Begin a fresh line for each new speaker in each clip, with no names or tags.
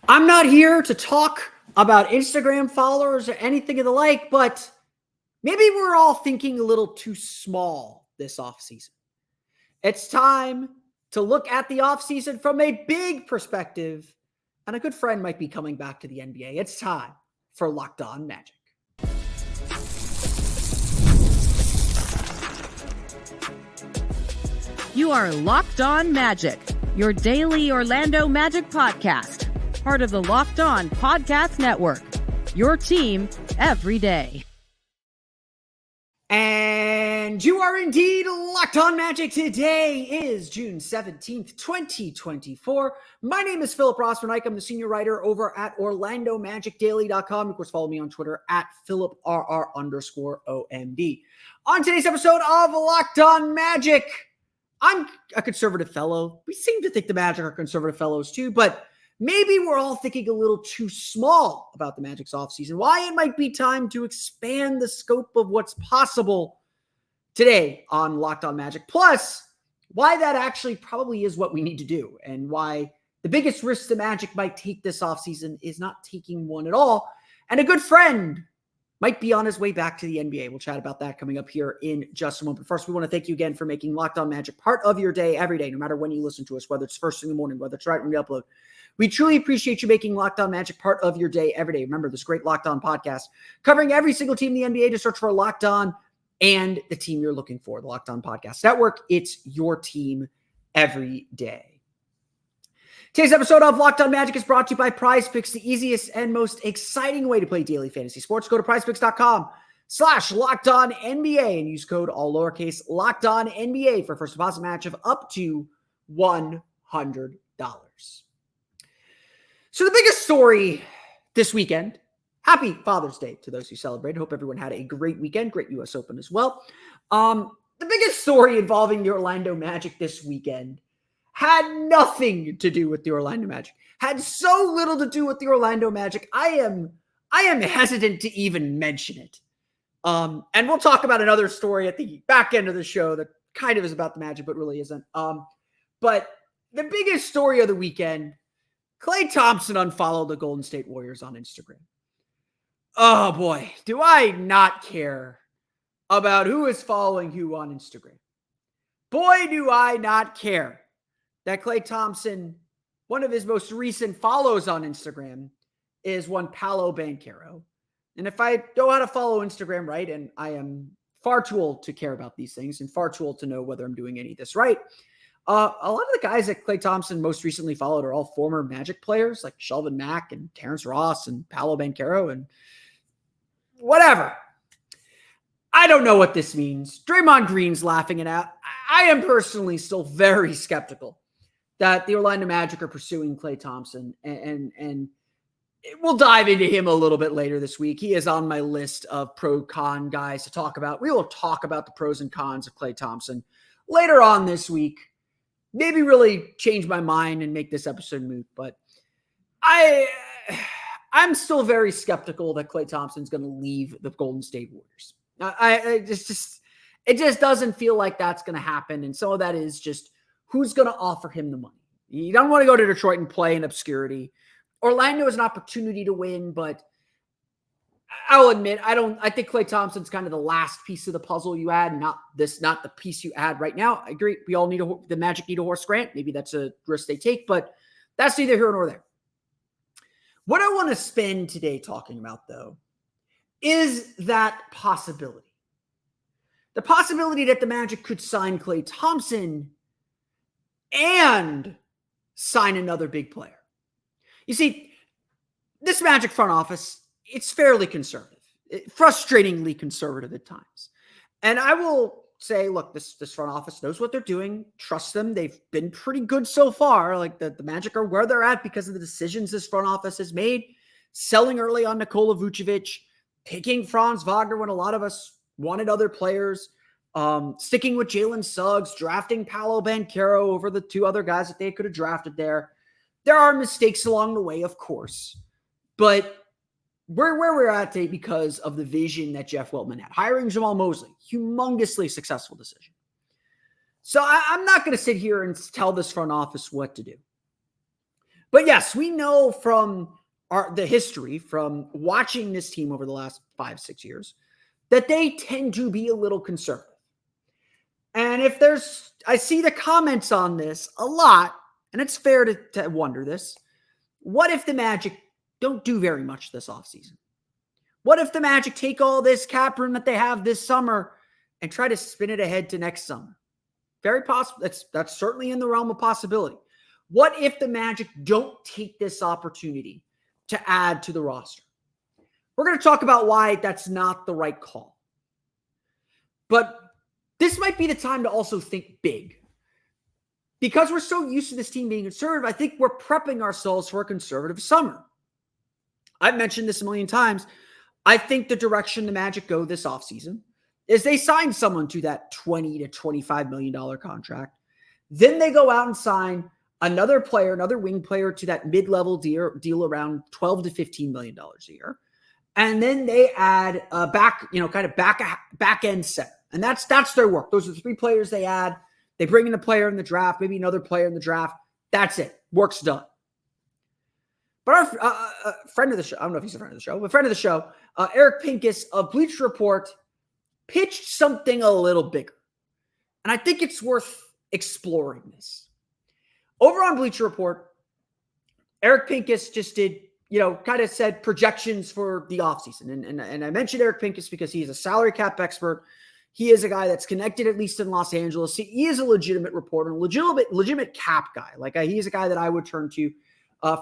I'm not here to talk about Instagram followers or anything of the like, but maybe we're all thinking a little too small this offseason. It's time to look at the offseason from a big perspective, and a good friend might be coming back to the NBA. It's time for Locked On Magic.
You are Locked On Magic, your daily Orlando Magic podcast. Part of the Locked On Podcast Network, your team every day.
And you are indeed Locked On Magic. Today is June 17th, 2024. My name is Philip Rossman-Ike. I'm the senior writer over at OrlandoMagicDaily.com. Of course, follow me on Twitter at PhilipRR_OMD. On today's episode of Locked On Magic, I'm a conservative fellow. We seem to think the Magic are conservative fellows too, but maybe we're all thinking a little too small about the Magic's offseason. Why it might be time to expand the scope of what's possible today on Locked On Magic. Plus, why that actually probably is what we need to do, and why the biggest risk the Magic might take this offseason is not taking one at all. And a good friend might be on his way back to the NBA. We'll chat about that coming up here in just a moment. But first, we want to thank you again for making Locked On Magic part of your day every day, no matter when you listen to us, whether it's first in the morning, whether it's right when you upload. We truly appreciate you making Locked On Magic part of your day every day. Remember, this great Locked On podcast covering every single team in the NBA. To search for Locked On and the team you're looking for, the Locked On Podcast Network. It's your team every day. Today's episode of Locked On Magic is brought to you by PrizePicks, the easiest and most exciting way to play daily fantasy sports. Go to prizepicks.com/LockedOnNBA and use code all lowercase LockedOnNBA for a first deposit match of up to $100. So the biggest story this weekend, happy Father's Day to those who celebrate. Hope everyone had a great weekend, great US Open as well. The biggest story involving the Orlando Magic this weekend had nothing to do with the Orlando Magic. Had so little to do with the Orlando Magic. I am hesitant to even mention it. And we'll talk about another story at the back end of the show that kind of is about the Magic, but really isn't. But the biggest story of the weekend, Klay Thompson unfollowed the Golden State Warriors on Instagram. Oh boy, do I not care about who is following who on Instagram. Boy, do I not care that Klay Thompson, one of his most recent follows on Instagram, is one Paolo Banchero. And if I know how to follow Instagram right, and I am far too old to care about these things and far too old to know whether I'm doing any of this right, a lot of the guys that Klay Thompson most recently followed are all former Magic players like Shelvin Mack and Terrence Ross and Paolo Banchero and whatever. I don't know what this means. Draymond Green's laughing it out. I am personally still very skeptical that the Orlando Magic are pursuing Klay Thompson, and we'll dive into him a little bit later this week. He is on my list of pro-con guys to talk about. We will talk about the pros and cons of Klay Thompson later on this week. Maybe really change my mind and make this episode moot, but I'm still very skeptical that Klay Thompson's going to leave the Golden State Warriors. It just doesn't feel like that's going to happen, and some of that is just who's going to offer him the money. You don't want to go to Detroit and play in obscurity. Orlando is an opportunity to win, but I'll admit, I think Klay Thompson's kind of the last piece of the puzzle you add, not the piece you add right now. I agree. We all the Magic need a Horace Grant. Maybe that's a risk they take, but that's neither here nor there. What I want to spend today talking about, though, is that possibility. The possibility that the Magic could sign Klay Thompson and sign another big player. You see, this Magic front office, it's fairly conservative, frustratingly conservative at times. And I will say, look, this front office knows what they're doing. Trust them. They've been pretty good so far. Like the Magic are where they're at because of the decisions this front office has made. Selling early on Nikola Vucevic, picking Franz Wagner when a lot of us wanted other players, sticking with Jalen Suggs, drafting Paolo Banchero over the two other guys that they could have drafted there. There are mistakes along the way, of course, but we're where we're at today because of the vision that Jeff Weltman had. Hiring Jamal Mosley, humongously successful decision. So I'm not going to sit here and tell this front office what to do. But yes, we know from the history, from watching this team over the last 5-6 years, that they tend to be a little conservative. And I see the comments on this a lot, and it's fair to wonder this. What if the Magic don't do very much this offseason? What if the Magic take all this cap room that they have this summer and try to spin it ahead to next summer? Very possible. That's certainly in the realm of possibility. What if the Magic don't take this opportunity to add to the roster? We're going to talk about why that's not the right call. But this might be the time to also think big. Because we're so used to this team being conservative, I think we're prepping ourselves for a conservative summer. I've mentioned this a million times. I think the direction the Magic go this offseason is they sign someone to that $20 to $25 million contract. Then they go out and sign another player, another wing player to that mid-level deal around $12 to $15 million a year. And then they add a back end set. And that's their work. Those are the 3 players they add. They bring in a player in the draft, maybe another player in the draft. That's it. Work's done. But our friend of the show, I don't know if he's a friend of the show, but friend of the show, Eric Pincus of Bleacher Report pitched something a little bigger. And I think it's worth exploring this. Over on Bleacher Report, Eric Pincus just did, kind of said projections for the offseason. And I mentioned Eric Pincus because he is a salary cap expert. He is a guy that's connected, at least in Los Angeles. He is a legitimate reporter, a legitimate cap guy. He is a guy that I would turn to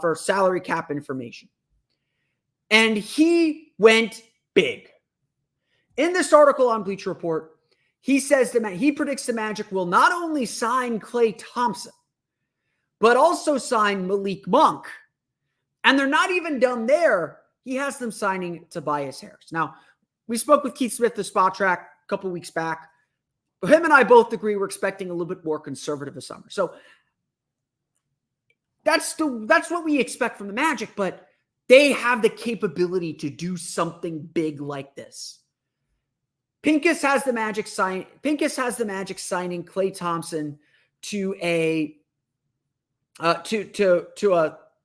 for salary cap information. And he went big. In this article on Bleacher Report, he says he predicts the Magic will not only sign Klay Thompson, but also sign Malik Monk. And they're not even done there. He has them signing Tobias Harris. Now, we spoke with Keith Smith, the Spot Track, a couple weeks back. Him and I both agree we're expecting a little bit more conservative this summer. So that's what we expect from the Magic, but they have the capability to do something big like this. Pincus has the Magic signing Klay Thompson to a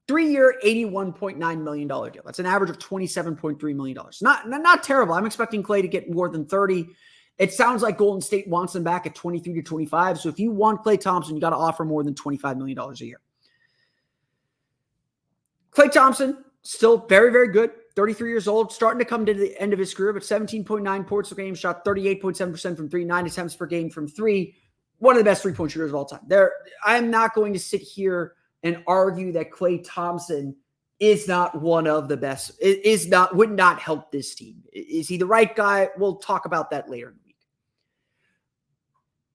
3-year, $81.9 million deal. That's an average of $27.3 million. Not terrible. I'm expecting Klay to get more than 30. It sounds like Golden State wants him back at 23 to 25. So if you want Klay Thompson, you got to offer more than $25 million a year. Klay Thompson, still very, very good. 33 years old, starting to come to the end of his career, but 17.9 points per game, shot 38.7% from 3, 9 attempts per game from 3. One of the best three-point shooters of all time. I'm not going to sit here and argue that Klay Thompson is not one of the best, would not help this team. Is he the right guy? We'll talk about that later in the week.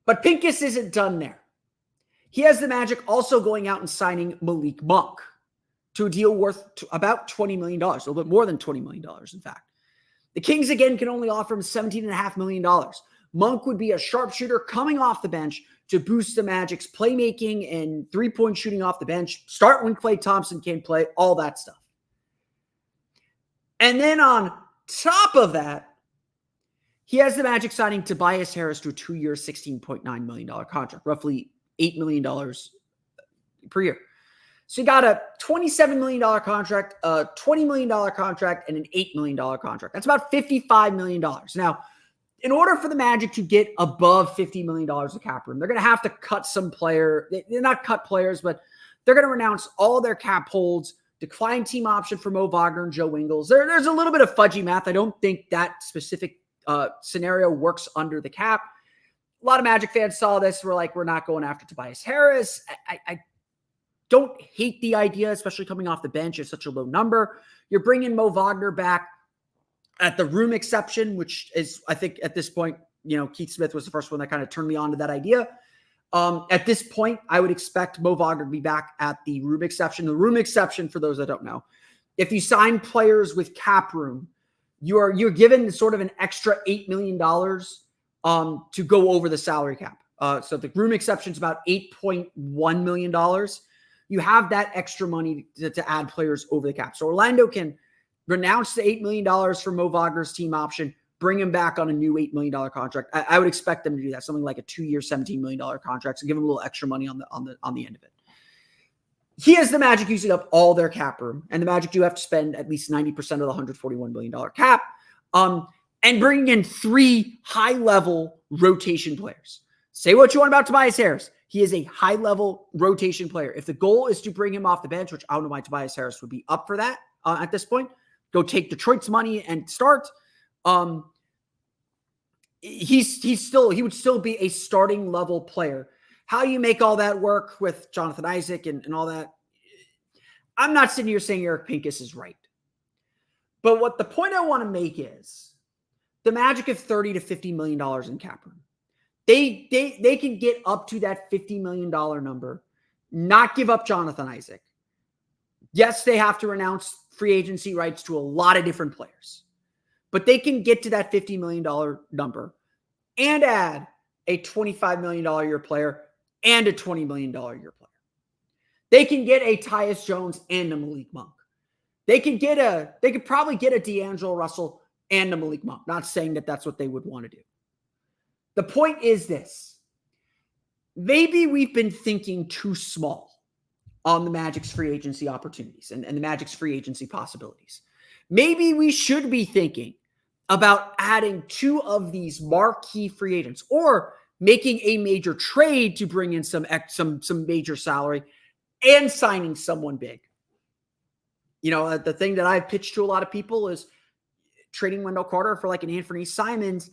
But Pincus isn't done there. He has the Magic also going out and signing Malik Monk to a deal worth about $20 million, a little bit more than $20 million, in fact. The Kings, again, can only offer him $17.5 million. Monk would be a sharpshooter coming off the bench to boost the Magic's playmaking and three-point shooting off the bench, start when Klay Thompson can play, all that stuff. And then on top of that, he has the Magic signing Tobias Harris to a 2-year, $16.9 million contract, roughly $8 million per year. So you got a $27 million contract, a $20 million contract, and an $8 million contract. That's about $55 million. Now, in order for the Magic to get above $50 million of cap room, they're going to have to cut some player. They're not cut players, but they're going to renounce all their cap holds, decline team option for Mo Wagner and Joe Ingles. There's a little bit of fudgy math. I don't think that specific scenario works under the cap. A lot of Magic fans saw this. We're like, we're not going after Tobias Harris. I don't hate the idea, especially coming off the bench at such a low number. You're bringing Mo Wagner back at the room exception, which is, I think at this point, Keith Smith was the first one that kind of turned me on to that idea. At this point, I would expect Mo Wagner to be back at the room exception. The room exception, for those that don't know, if you sign players with cap room, you're given sort of an extra $8 million to go over the salary cap. So the room exception is about $8.1 million. You have that extra money to add players over the cap. So Orlando can renounce the $8 million for Mo Wagner's team option, bring him back on a new $8 million contract. I would expect them to do that, something like a 2-year, $17 million contract, so give him a little extra money on the end of it. he has the Magic using up all their cap room, and the Magic do have to spend at least 90% of the $141 million cap, and bringing in 3 high-level rotation players. Say what you want about Tobias Harris. He is a high-level rotation player. If the goal is to bring him off the bench, which I don't know why Tobias Harris would be up for that at this point, go take Detroit's money and start. He would still be a starting level player. How you make all that work with Jonathan Isaac and all that, I'm not sitting here saying Eric Pincus is right. But what the point I want to make is the Magic have $30 to $50 million in cap room. They can get up to that $50 million number, not give up Jonathan Isaac. Yes, they have to renounce free agency rights to a lot of different players, but they can get to that $50 million number and add a $25 million a year player and a $20 million a year player. They can get a Tyus Jones and a Malik Monk. They could probably get a D'Angelo Russell and a Malik Monk. Not saying that that's what they would want to do. The point is this. Maybe we've been thinking too small on the Magic's free agency opportunities and the Magic's free agency possibilities. Maybe we should be thinking about adding 2 of these marquee free agents or making a major trade to bring in some major salary and signing someone big. You know, the thing that I've pitched to a lot of people is trading Wendell Carter for like an Anthony Simons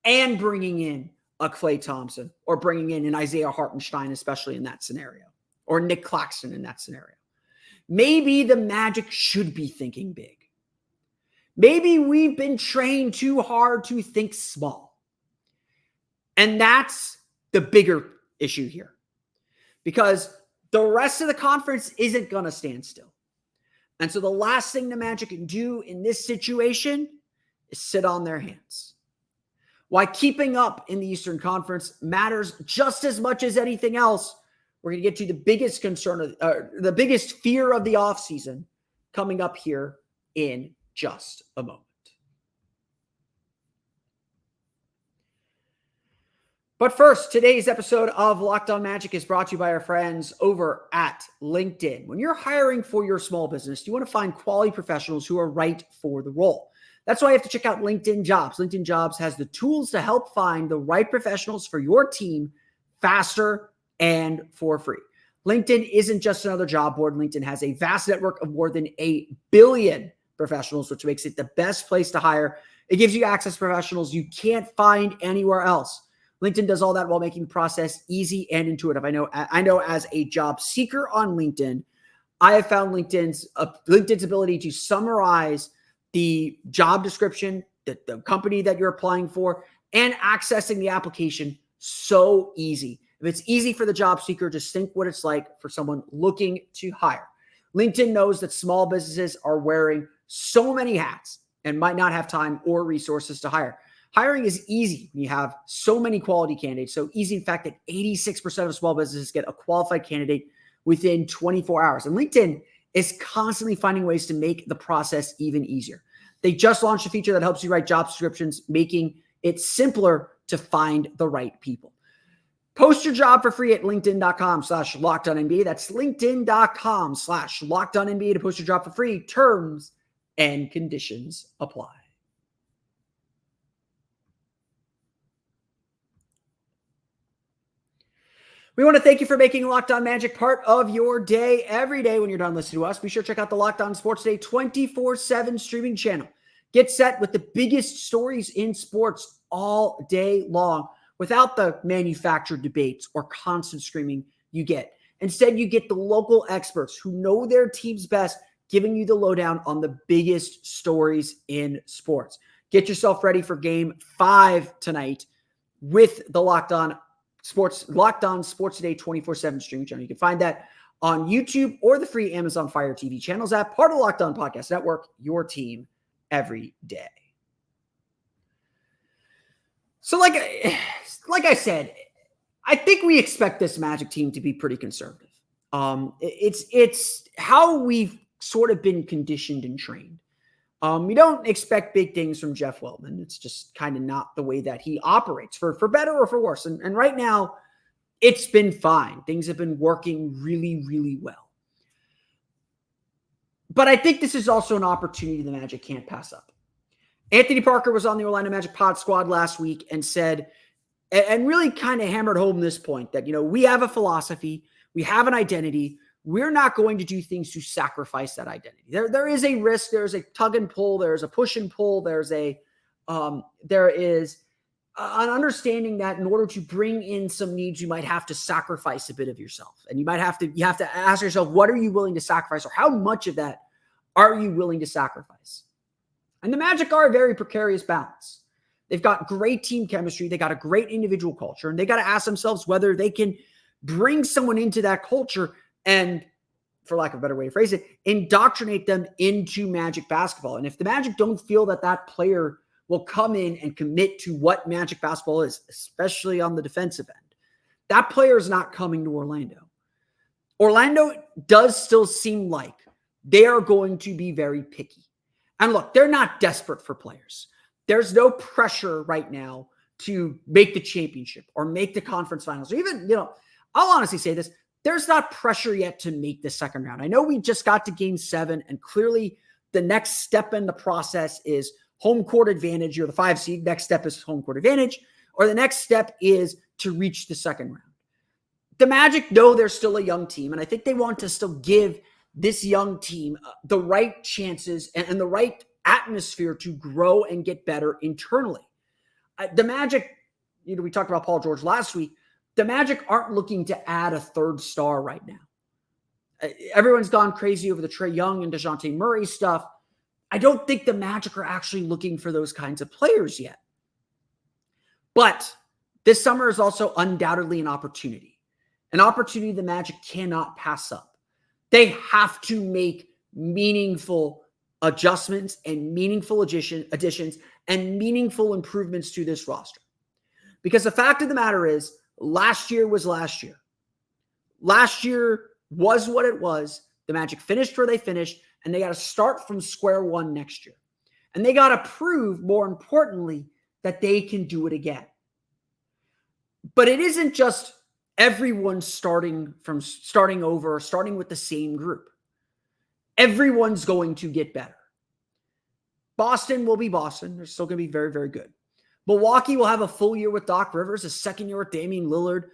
and bringing in a Klay Thompson or bringing in an Isaiah Hartenstein, especially in that scenario, or Nick Claxton in that scenario. Maybe the Magic should be thinking big. Maybe we've been trained too hard to think small. And that's the bigger issue here. Because the rest of the conference isn't going to stand still. And so the last thing the Magic can do in this situation is sit on their hands. Why keeping up in the Eastern Conference matters just as much as anything else. We're going to get to the biggest concern, the biggest fear of the offseason coming up here in just a moment. But first, today's episode of Locked On Magic is brought to you by our friends over at LinkedIn. When you're hiring for your small business, you want to find quality professionals who are right for the role. That's why you have to check out LinkedIn Jobs. LinkedIn Jobs has the tools to help find the right professionals for your team faster and for free. LinkedIn isn't just another job board. LinkedIn has a vast network of more than 1 billion professionals, which makes it the best place to hire. It gives you access to professionals you can't find anywhere else. LinkedIn does all that while making the process easy and intuitive. I know as a job seeker on LinkedIn, I have found LinkedIn's ability to summarize the job description, the company that you're applying for, and accessing the application so easy. If it's easy for the job seeker, just think what it's like for someone looking to hire. LinkedIn knows that small businesses are wearing so many hats and might not have time or resources to hire. Hiring is easy when you have so many quality candidates. So easy, in fact, that 86% of small businesses get a qualified candidate within 24 hours. And LinkedIn is constantly finding ways to make the process even easier. They just launched a feature that helps you write job descriptions, making it simpler to find the right people. Post your job for free at linkedin.com/LockedOnNBA. That's linkedin.com/LockedOnNBA to post your job for free. Terms and conditions apply. We want to thank you for making Locked On Magic part of your day every day when you're done listening to us. Be sure to check out the Locked On Sports Day 24/7 streaming channel. Get set with the biggest stories in sports all day long without the manufactured debates or constant screaming you get. Instead, you get the local experts who know their teams best, giving you the lowdown on the biggest stories in sports. Get yourself ready for Game 5 tonight with the Locked On Sports Today 24/7 streaming channel. You can find that on YouTube or the free Amazon Fire TV channels app, part of the Locked On Podcast Network, your team every day. So like I said, I think we expect this Magic team to be pretty conservative. It's how we've sort of been conditioned and trained. We don't expect big things from Jeff Weltman. It's just kind of not the way that he operates, for better or for worse. And right now, it's been fine. Things have been working really, really well. But I think this is also an opportunity the Magic can't pass up. Anthony Parker was on the Orlando Magic pod squad last week and said, and really kind of hammered home this point that, we have a philosophy, we have an identity. We're not going to do things to sacrifice that identity. There is a risk. There's a tug and pull. There's a push and pull. There is an understanding that in order to bring in some needs, you might have to sacrifice a bit of yourself. And you have to ask yourself, what are you willing to sacrifice, or how much of that are you willing to sacrifice? And the Magic are a very precarious balance. They've got great team chemistry. They got a great individual culture, and they got to ask themselves whether they can bring someone into that culture and, for lack of a better way to phrase it, indoctrinate them into Magic basketball. And if the Magic don't feel that that player will come in and commit to what Magic basketball is, especially on the defensive end, that player is not coming to Orlando. Orlando does still seem like they are going to be very picky. And look, they're not desperate for players. There's no pressure right now to make the championship or make the conference finals, or even, I'll honestly say this, there's not pressure yet to make the second round. I know we just got to game 7, and clearly the next step in the process is home court advantage. You're the 5 seed. Next step is home court advantage, or the next step is to reach the second round. The Magic know they're still a young team, and I think they want to still give this young team the right chances and the right atmosphere to grow and get better internally. The Magic, we talked about Paul George last week. The Magic aren't looking to add a third star right now. Everyone's gone crazy over the Trae Young and DeJounte Murray stuff. I don't think the Magic are actually looking for those kinds of players yet. But this summer is also undoubtedly an opportunity the Magic cannot pass up. They have to make meaningful adjustments and meaningful additions and meaningful improvements to this roster. Because the fact of the matter is, last year was last year. Last year was what it was. The Magic finished where they finished, and they got to start from square one next year. And they got to prove, more importantly, that they can do it again. But it isn't just everyone starting over, starting with the same group. Everyone's going to get better. Boston will be Boston. They're still going to be very, very good. Milwaukee will have a full year with Doc Rivers, a second year with Damian Lillard.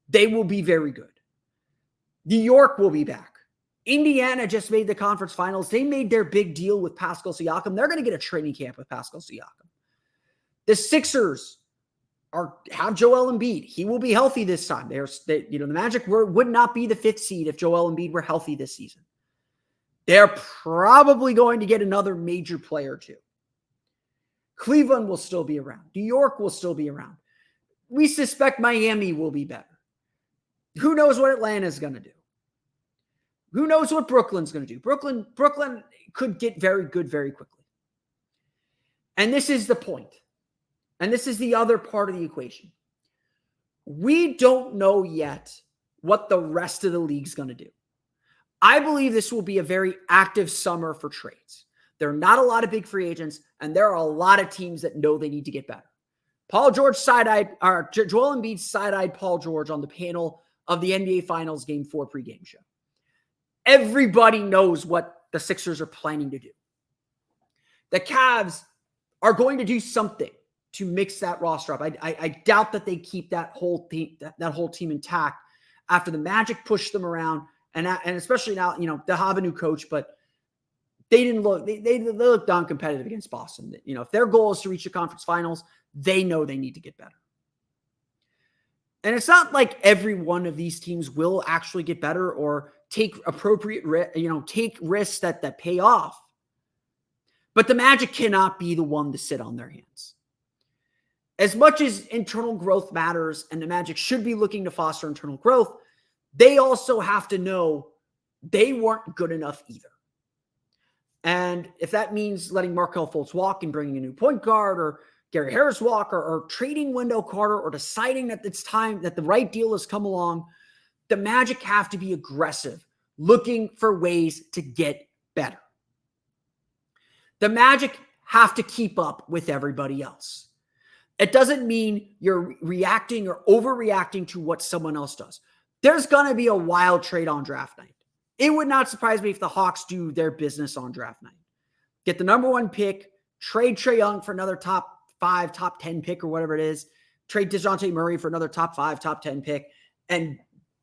They will be very good. New York will be back. Indiana just made the conference finals. They made their big deal with Pascal Siakam. They're going to get a training camp with Pascal Siakam. The Sixers have Joel Embiid. He will be healthy this time. The Magic would not be the 5th seed if Joel Embiid were healthy this season. They're probably going to get another major player too. Cleveland will still be around. New York will still be around. We suspect Miami will be better. Who knows what Atlanta's going to do? Who knows what Brooklyn's going to do? Brooklyn could get very good very quickly. And this is the point. And this is the other part of the equation. We don't know yet what the rest of the league's going to do. I believe this will be a very active summer for trades. There are not a lot of big free agents, and there are a lot of teams that know they need to get better. Joel Embiid side-eyed Paul George on the panel of the NBA Finals Game 4 pregame show. Everybody knows what the Sixers are planning to do. The Cavs are going to do something to mix that roster up. I doubt that they keep that whole team intact after the Magic pushed them around, and especially now, they'll have a new coach, but they looked non-competitive against Boston. If their goal is to reach the conference finals, they know they need to get better. And it's not like every one of these teams will actually get better or take appropriate, take risks that pay off. But the Magic cannot be the one to sit on their hands. As much as internal growth matters and the Magic should be looking to foster internal growth, they also have to know they weren't good enough either. And if that means letting Markelle Fultz walk and bringing a new point guard, or Gary Harris walk, or trading Wendell Carter, or deciding that it's time that the right deal has come along, the Magic have to be aggressive, looking for ways to get better. The Magic have to keep up with everybody else. It doesn't mean you're reacting or overreacting to what someone else does. There's going to be a wild trade on draft night. It would not surprise me if the Hawks do their business on draft night. Get the number 1 pick, trade Trae Young for another top 5, top 10 pick or whatever it is, trade DeJounte Murray for another top 5, top 10 pick, and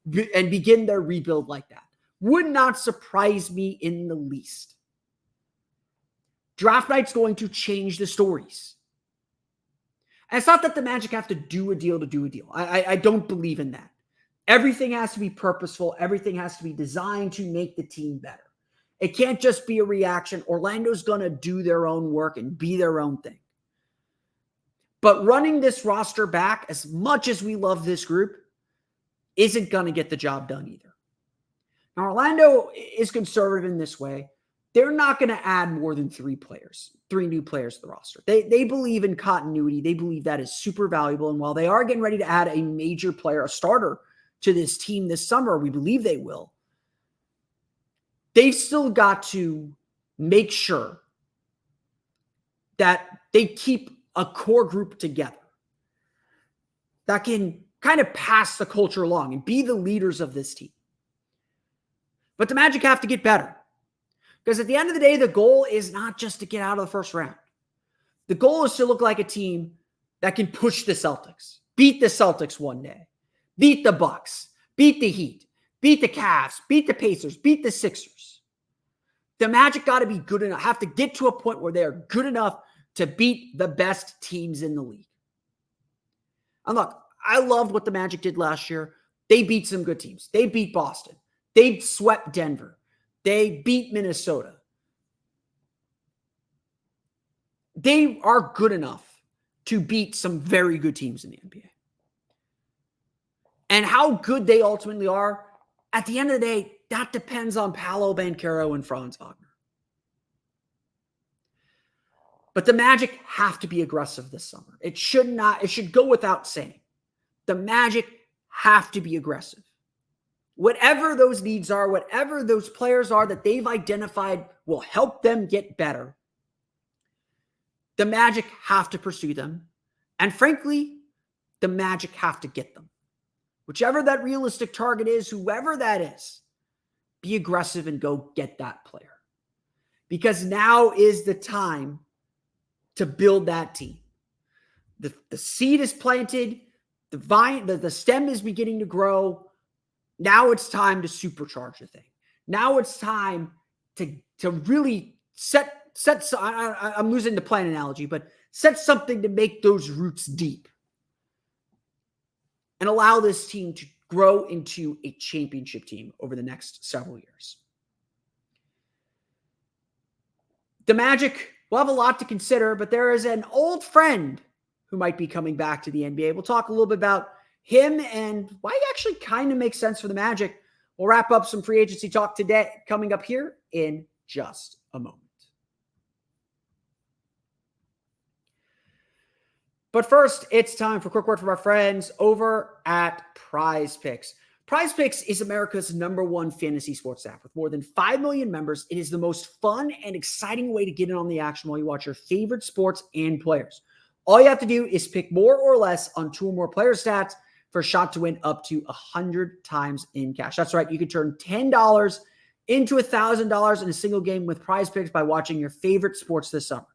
begin their rebuild like that. Would not surprise me in the least. Draft night's going to change the stories. And it's not that the Magic have to do a deal to do a deal. I don't believe in that. Everything has to be purposeful. Everything has to be designed to make the team better. It can't just be a reaction. Orlando's going to do their own work and be their own thing. But running this roster back, as much as we love this group, isn't going to get the job done either. Now, Orlando is conservative in this way. They're not going to add more than 3 new players to the roster. They believe in continuity. They believe that is super valuable. And while they are getting ready to add a major player, a starter to this team this summer, we believe they will, they've still got to make sure that they keep a core group together that can kind of pass the culture along and be the leaders of this team. But the Magic have to get better. Because at the end of the day, the goal is not just to get out of the first round. The goal is to look like a team that can push the Celtics, beat the Celtics one day, beat the Bucks, beat the Heat, beat the Cavs, beat the Pacers, beat the Sixers. The Magic got to be good enough, have to get to a point where they are good enough to beat the best teams in the league. And look, I loved what the Magic did last year. They beat some good teams. They beat Boston. They swept Denver. They beat Minnesota. They are good enough to beat some very good teams in the NBA. And how good they ultimately are, at the end of the day, that depends on Paolo, Banchero, and Franz Wagner. But the Magic have to be aggressive this summer. It should go without saying. The Magic have to be aggressive. Whatever those needs are, whatever those players are that they've identified will help them get better, the Magic have to pursue them. And frankly, the Magic have to get them. Whichever that realistic target is, whoever that is, be aggressive and go get that player. Because now is the time to build that team. The seed is planted, the stem is beginning to grow. Now it's time to supercharge the thing. Now it's time to really set. I'm losing the plant analogy, but set something to make those roots deep and allow this team to grow into a championship team over the next several years. The Magic will have a lot to consider, but there is an old friend who might be coming back to the NBA. We'll talk a little bit about him and why he actually kind of makes sense for the Magic. We'll wrap up some free agency talk today, coming up here in just a moment. But first, it's time for a quick word from our friends over at Prize Picks. Prize Picks is America's #1 fantasy sports app. With more than 5 million members, it is the most fun and exciting way to get in on the action while you watch your favorite sports and players. All you have to do is pick more or less on 2 or more player stats for a shot to win up to 100 times in cash. That's right. You can turn $10 into $1,000 in a single game with Prize Picks by watching your favorite sports this summer.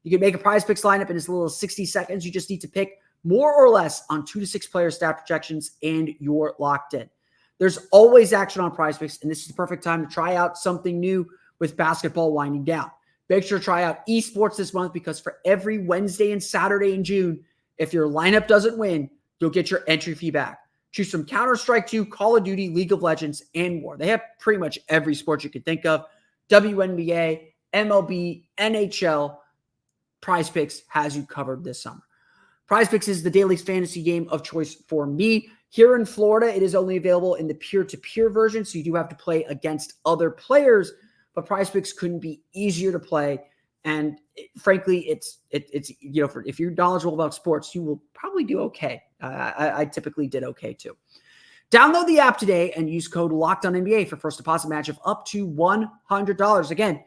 You can make a Prize Picks lineup in as little as 60 seconds. You just need to pick more or less on 2 to 6 player stat projections, and you're locked in. There's always action on Prize Picks, and this is the perfect time to try out something new with basketball winding down. Make sure to try out esports this month, because for every Wednesday and Saturday in June, if your lineup doesn't win, you'll get your entry fee back. Choose from Counter-Strike 2, Call of Duty, League of Legends, and more. They have pretty much every sport you could think of. WNBA, MLB, NHL. Prize Picks has you covered this summer. Prize Picks is the daily fantasy game of choice for me. Here in Florida, it is only available in the peer-to-peer version, so you do have to play against other players, but Prize Picks couldn't be easier to play. And frankly, it's if you're knowledgeable about sports, you will probably do okay. I typically did okay too. Download the app today and use code LOCKEDONNBA for first deposit match of up to $100. Again,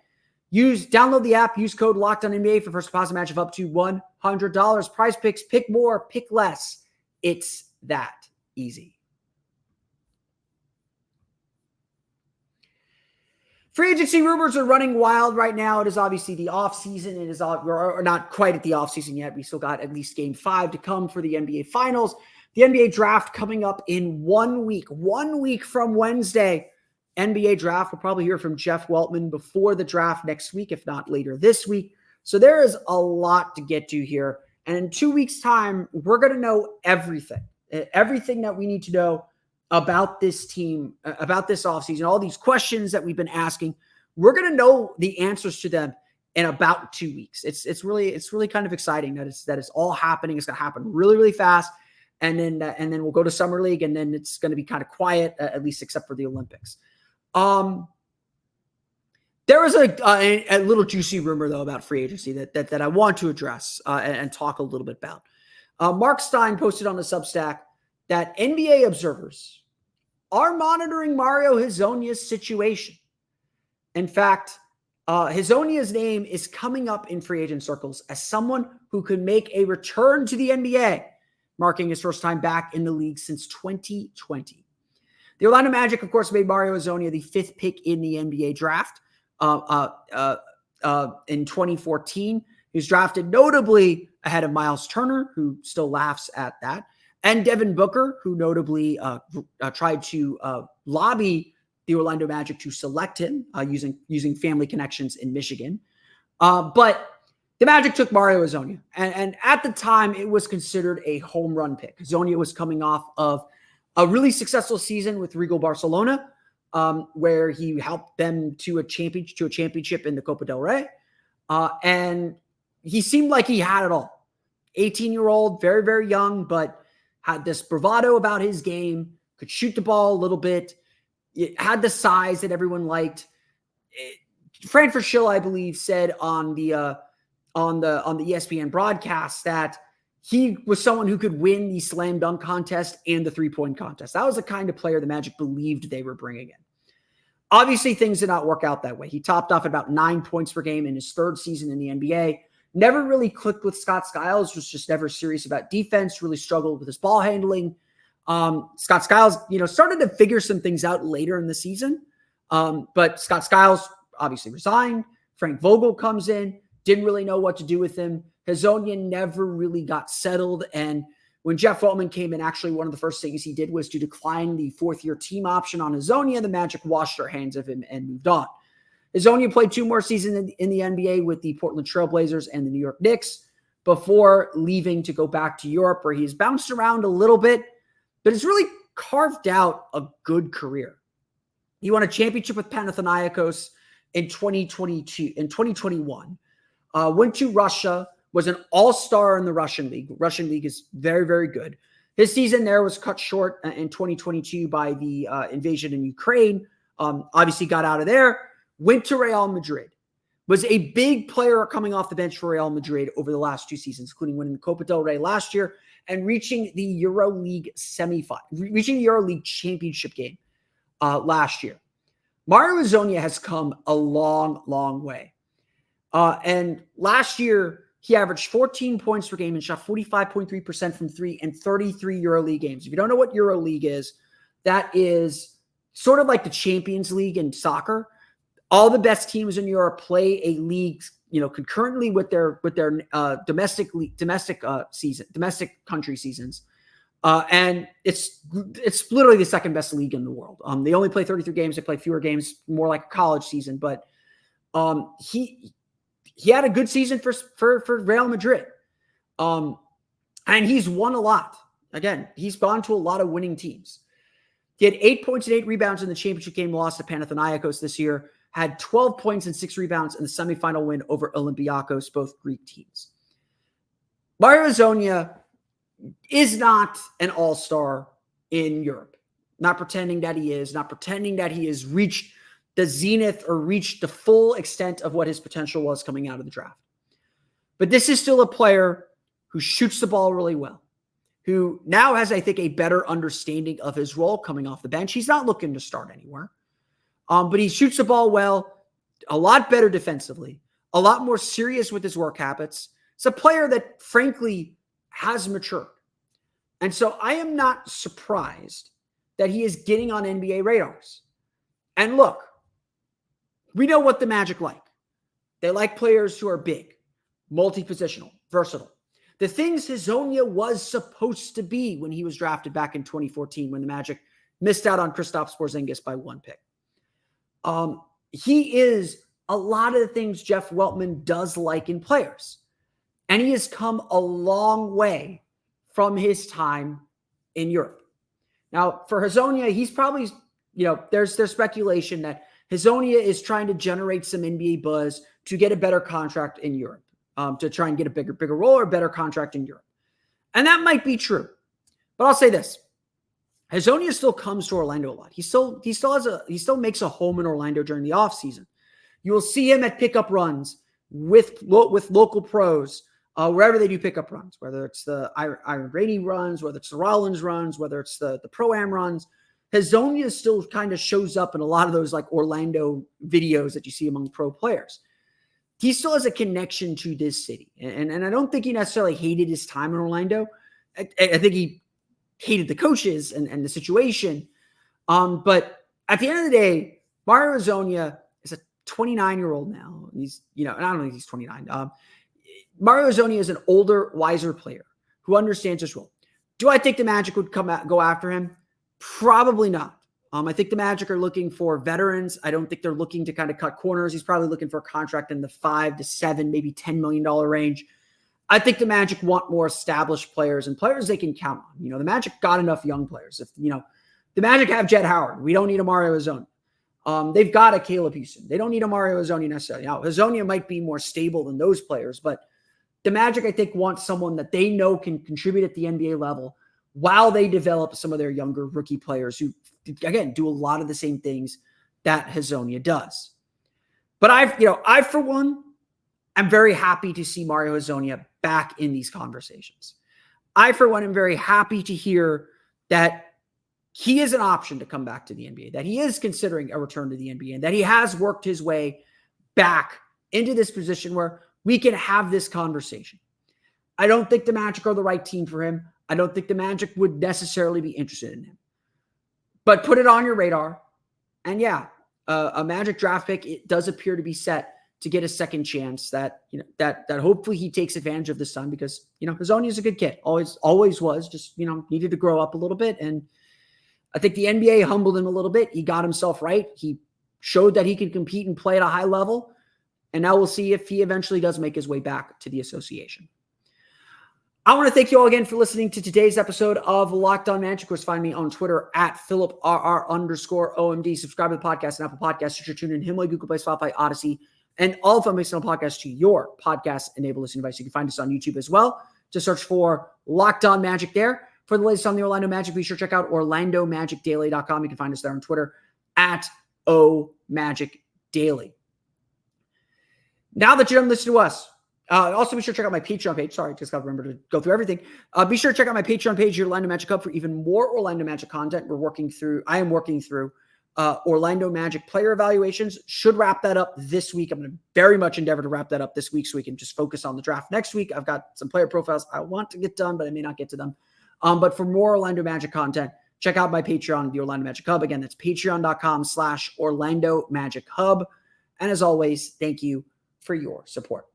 download the app, use code LOCKEDONNBA for first deposit match of up to $100. Prize Picks, pick more, pick less. It's that easy. Free agency rumors are running wild right now. It is obviously the offseason. It is we're not quite at the offseason yet. We still got at least game 5 to come for the NBA Finals. The NBA draft coming up in 1 week. 1 week from Wednesday. NBA draft. We'll probably hear from Jeff Weltman before the draft next week, if not later this week. So there is a lot to get to here. And in 2 weeks' time, we're going to know everything. Everything that we need to know about this team, about this offseason, all these questions that we've been asking. We're going to know the answers to them in about 2 weeks. It's really kind of exciting that it's all happening. It's going to happen really, really fast. And then we'll go to Summer League, and then it's going to be kind of quiet, at least except for the Olympics. There was a little juicy rumor, though, about free agency that I want to address and talk a little bit about. Mark Stein posted on the Substack that NBA observers are monitoring Mario Hezonja's situation. In fact, Hezonja's name is coming up in free agent circles as someone who could make a return to the NBA, marking his first time back in the league since 2020. The Orlando Magic, of course, made Mario Hezonja the 5th pick in the NBA draft in 2014. He was drafted notably ahead of Miles Turner, who still laughs at that, and Devin Booker, who notably tried to lobby the Orlando Magic to select him using family connections in Michigan. But the Magic took Mario Hezonja, and at the time, it was considered a home run pick. Hezonja was coming off of a really successful season with Regal Barcelona, where he helped them to a championship in the Copa del Rey, and he seemed like he had it all. 18-year-old, very, very young, but had this bravado about his game, could shoot the ball a little bit, it had the size that everyone liked. Fran Fraschilla, I believe, said on the ESPN broadcast that he was someone who could win the slam dunk contest and the three-point contest. That was the kind of player the Magic believed they were bringing in. Obviously, things did not work out that way. He topped off at about 9 points per game in his 3rd season in the NBA. Never really clicked with Scott Skiles, was just never serious about defense, really struggled with his ball handling. Scott Skiles, started to figure some things out later in the season. But Scott Skiles obviously resigned. Frank Vogel comes in, didn't really know what to do with him. Hezonja never really got settled. And when Jeff Weltman came in, actually one of the first things he did was to decline the 4th-year team option on Hezonja. The Magic washed their hands of him and moved on. Hezonja played 2 more seasons in the NBA with the Portland Trail Blazers and the New York Knicks before leaving to go back to Europe, where he's bounced around a little bit, but has really carved out a good career. He won a championship with Panathinaikos in 2021. Went to Russia, was an all-star in the Russian League. Russian League is very, very good. His season there was cut short in 2022 by the invasion in Ukraine. Obviously got out of there. Went to Real Madrid, was a big player coming off the bench for Real Madrid over the last 2 seasons, including winning the Copa del Rey last year and reaching the EuroLeague championship game last year. Mario Hezonja has come a long, long way. And last year, he averaged 14 points per game and shot 45.3% from 3 in 33 EuroLeague games. If you don't know what EuroLeague is, that is sort of like the Champions League in soccer. All the best teams in Europe play a league, concurrently with their domestic country seasons, and it's literally the second best league in the world. They only play 33 games. They play fewer games, more like a college season. But he had a good season for Real Madrid, and he's won a lot. Again, he's gone to a lot of winning teams. He had 8 points and 8 rebounds in the championship game loss to Panathinaikos this year. Had 12 points and 6 rebounds in the semifinal win over Olympiacos, both Greek teams. Mario Hezonja is not an all-star in Europe. Not pretending that he is, not pretending that he has reached the zenith or reached the full extent of what his potential was coming out of the draft. But this is still a player who shoots the ball really well, who now has, I think, a better understanding of his role coming off the bench. He's not looking to start anywhere. But he shoots the ball well, a lot better defensively, a lot more serious with his work habits. It's a player that, frankly, has matured. And so I am not surprised that he is getting on NBA radars. And look, We know what the Magic like. They like players who are big, multi-positional, versatile. The things Hezonja was supposed to be when he was drafted back in 2014 when the Magic missed out on Kristaps Porzingis by 1 pick. He is a lot of the things Jeff Weltman does like in players. And he has come a long way from his time in Europe. Now, for Hezonja, he's probably, there's speculation that Hezonja is trying to generate some NBA buzz to get a better contract in Europe, to try and get a bigger role or a better contract in Europe. And that might be true. But I'll say this. Hezonja still comes to Orlando a lot. He still makes a home in Orlando during the offseason. You will see him at pickup runs with local pros, wherever they do pickup runs, whether it's the Iron Brady runs, whether it's the Rollins runs, whether it's the Pro-Am runs. Hezonja still kind of shows up in a lot of those like Orlando videos that you see among pro players. He still has a connection to this city. And I don't think he necessarily hated his time in Orlando. I think he hated the coaches and the situation. But at the end of the day, Mario Hezonja is a 29-year-old now. He's, and I don't think he's 29. Mario Hezonja is an older, wiser player who understands his role. Do I think the Magic would go after him? Probably not. I think the Magic are looking for veterans. I don't think they're looking to kind of cut corners. He's probably looking for a contract in the $5 to $7, maybe $10 million range. I think the Magic want more established players and players they can count on. The Magic got enough young players. If the Magic have Jett Howard, we don't need a Mario Hezonja. They've got a Caleb Houston. They don't need a Mario Hezonja necessarily. Now, Hezonja might be more stable than those players, but the Magic, I think, want someone that they know can contribute at the NBA level while they develop some of their younger rookie players who, again, do a lot of the same things that Hezonja does. But I for one, am very happy to see Mario Hezonja back in these conversations. I, for one, am very happy to hear that he is an option to come back to the NBA, that he is considering a return to the NBA, and that he has worked his way back into this position where we can have this conversation. I don't think the Magic are the right team for him. I don't think the Magic would necessarily be interested in him. But put it on your radar. And yeah, a Magic draft pick, it does appear to be set to get a second chance that hopefully he takes advantage of this time because, Hezonja is a good kid. Always was, just, needed to grow up a little bit. And I think the NBA humbled him a little bit. He got himself right. He showed that he can compete and play at a high level. And now we'll see if he eventually does make his way back to the association. I want to thank you all again for listening to today's episode of Locked On Magic. Of course, find me on Twitter at PhilipRR_OMD. Subscribe to the podcast and Apple Podcasts, Stitcher, TuneIn, Himalaya, Google Play, Spotify, Odyssey, and all of them makes on podcasts to your podcast-enabled listening device. You can find us on YouTube as well. Just search for Locked On Magic there. For the latest on the Orlando Magic, be sure to check out OrlandoMagicDaily.com. You can find us there on Twitter at OMagicDaily. Now that you're done listening to us, also be sure to check out my Patreon page. Sorry, just got to remember to go through everything. Be sure to check out my Patreon page, your Orlando Magic Hub, for even more Orlando Magic content. I am working through Orlando Magic player evaluations. Should wrap that up this week. I'm going to very much endeavor to wrap that up this week so we can just focus on the draft next week. I've got some player profiles I want to get done, but I may not get to them. But for more Orlando Magic content, check out my Patreon, the Orlando Magic Hub. Again, that's patreon.com/Orlando Magic Hub. And as always, thank you for your support.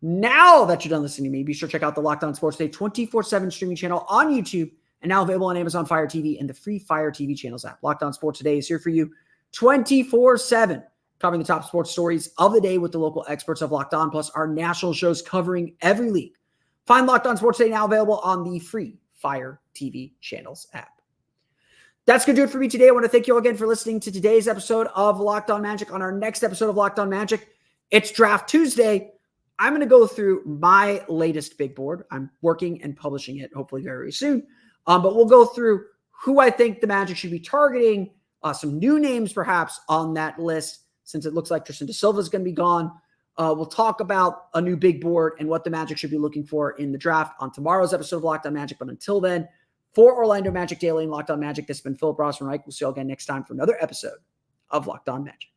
Now that you're done listening to me, be sure to check out the Locked On Sports Day 24/7 streaming channel on YouTube and now available on Amazon Fire TV and the free Fire TV channels app. Locked On Sports Today is here for you 24/7, covering the top sports stories of the day with the local experts of Locked On, plus our national shows covering every league. Find Locked On Sports Today now available on the free Fire TV channels app. That's going to do it for me today. I want to thank you all again for listening to today's episode of Locked On Magic. On our next episode of Locked On Magic, it's Draft Tuesday. I'm going to go through my latest big board. I'm working and publishing it hopefully very soon. But we'll go through who I think the Magic should be targeting, some new names perhaps on that list since it looks like Tristan da Silva is going to be gone. We'll talk about a new big board and what the Magic should be looking for in the draft on tomorrow's episode of Locked On Magic. But until then, for Orlando Magic Daily and Locked On Magic, this has been Philip Rossman-Reich. We'll see you all again next time for another episode of Locked On Magic.